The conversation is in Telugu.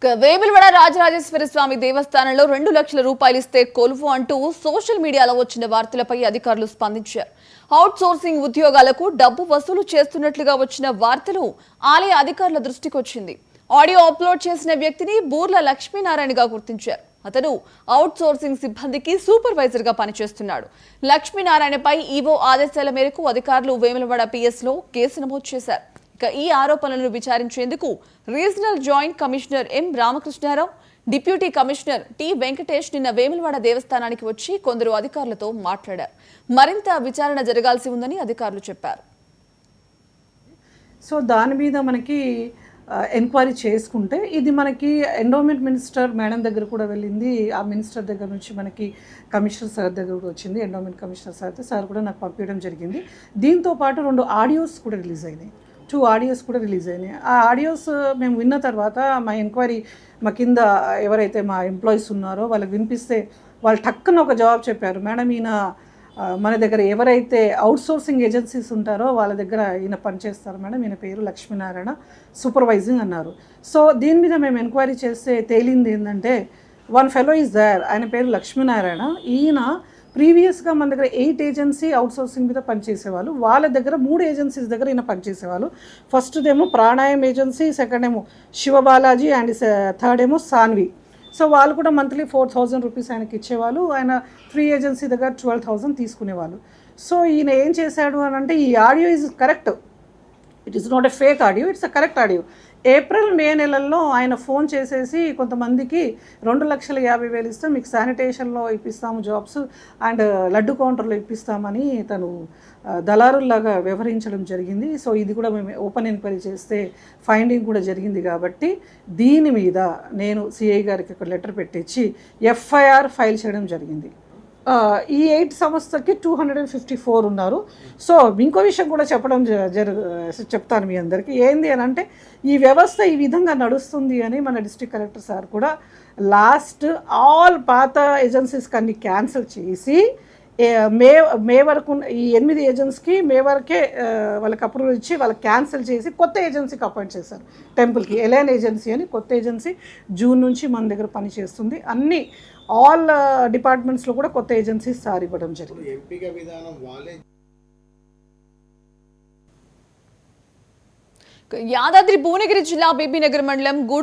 వేములవాడ రాజరాజేశ్వర స్వామి దేవస్థానంలో 2 లక్షల రూపాయలు ఇస్తే కొలువు అంటూ సోషల్ మీడియాలో వచ్చిన వార్తలపై అధికారులు స్పందించారు. అవుట్ సోర్సింగ్ ఉద్యోగాలకు డబ్బు వసూలు చేస్తున్నట్లుగా వచ్చిన వార్తలు ఆలయ అధికారుల దృష్టికి వచ్చింది. ఆడియో అప్లోడ్ చేసిన వ్యక్తిని బూర్ల లక్ష్మీనారాయణగా గుర్తించారు. అతను అవుట్ సోర్సింగ్ సిబ్బందికి సూపర్వైజర్ గా పనిచేస్తున్నాడు. లక్ష్మీనారాయణపై ఈవో ఆదేశాల మేరకు అధికారులు వేములవాడ పిఎస్ లో కేసు నమోదు చేశారు. ఈ ఆరోపణలను విచారించేందుకు regional joint commissioner M Ramakrishna Rao, deputy commissioner T Venkatesh నిన్న వేములవాడ దేవస్థానానికి వచ్చి కొందరు అధికారులతో మాట్లాడారు. మరింత విచారణ జరగాల్సి ఉందని అధికారులు చెప్పారు. సో దాని మీద మనకి ఎంక్వైరీ చేసుకుంటే ఇది మనకి ఎండోమెంట్ మినిస్టర్ మేడం దగ్గర కూడా వెళ్ళింది. ఆ మినిస్టర్ దగ్గర నుంచి మనకి కమిషనర్ సార్ దగ్గర కూడా వచ్చింది. ఎండోమెంట్ కమిషనర్ సార్ కూడా నాకు పంపించడం జరిగింది. దీంతో పాటు 2 ఆడియోస్ కూడా రిలీజ్ అయినాయి. 2 ఆడియోస్ కూడా రిలీజ్ అయినాయి. ఆ ఆడియోస్ మేము విన్న తర్వాత మా ఎంక్వైరీ మా కింద ఎవరైతే మా ఎంప్లాయీస్ ఉన్నారో వాళ్ళకి వినిపిస్తే వాళ్ళు టక్కున ఒక జవాబు చెప్పారు. మేడం ఈయన మన దగ్గర ఎవరైతే అవుట్సోర్సింగ్ ఏజెన్సీస్ ఉంటారో వాళ్ళ దగ్గర ఈయన పనిచేస్తారు మేడం, ఈయన పేరు లక్ష్మీనారాయణ, సూపర్వైజింగ్ అన్నారు. సో దీని మీద మేము ఎంక్వైరీ చేస్తే తేలింది ఏంటంటే 1 ఫెలో ఈజ్ దేర్, ఆయన పేరు లక్ష్మీనారాయణ. ఈయన ప్రీవియస్గా మన దగ్గర 8 ఏజెన్సీ అవుట్సోర్సింగ్ మీద పనిచేసేవాళ్ళు. వాళ్ళ దగ్గర 3 ఏజెన్సీస్ దగ్గర ఈయన పనిచేసేవాళ్ళు. ఫస్ట్దేమో ప్రాణాయం ఏజెన్సీ, సెకండ్ ఏమో శివబాలాజీ అండ్ థర్డ్ ఏమో సాన్వి. సో వాళ్ళు కూడా మంత్లీ 4,000 రూపీస్ ఆయనకి ఇచ్చేవాళ్ళు. ఆయన 3 ఏజెన్సీ దగ్గర 12,000 తీసుకునేవాళ్ళు. సో ఈయన ఏం చేశాడు అని అంటే, ఈ audio is correct, it is not a fake audio, it's a correct audio. April May నెలల్లో ఆయన ఫోన్ చేసేసి కొంతమందికి 2,50,000 ఇస్తే మీకు శానిటేషన్లో ఇప్పిస్తాము జాబ్స్ అండ్ లడ్డు కౌంటర్లో ఇప్పిస్తామని తను దళారుల్లాగా వ్యవహరించడం జరిగింది. సో ఇది కూడా మేము ఓపెన్ ఎంక్వైరీ చేస్తే ఫైండింగ్ కూడా జరిగింది. కాబట్టి దీని మీద నేను సిఐ గారికి ఒక లెటర్ పెట్టించి ఎఫ్ఐఆర్ ఫైల్ చేయడం జరిగింది. ఈ 8 సంస్థకి 254 ఉన్నారు. సో ఇంకో విషయం కూడా చెప్పడం చెప్తాను మీ అందరికీ. ఏంది అని అంటే, ఈ వ్యవస్థ ఈ విధంగా నడుస్తుంది అని మన డిస్ట్రిక్ట్ కలెక్టర్ సార్ కూడా లాస్ట్ ఆల్ పాత ఏజెన్సీస్కి అన్ని క్యాన్సిల్ చేసి మే వరకు ఈ 8 ఏజెన్సీకి మే వరకే వాళ్ళకి అప్రూవల్ ఇచ్చి వాళ్ళకి క్యాన్సిల్ చేసి కొత్త ఏజెన్సీకి అపాయింట్ చేశారు. టెంపుల్కి ఎలైన్ ఏజెన్సీ అని కొత్త ఏజెన్సీ జూన్ నుంచి మన దగ్గర పనిచేస్తుంది. అన్ని ఆల్ డిపార్ట్మెంట్స్లో కూడా కొత్త ఏజెన్సీస్ సార్ ఇవ్వడం జరిగింది. యాదాద్రి భువనగిరి జిల్లా బీబీనగర్ మండలం గూడు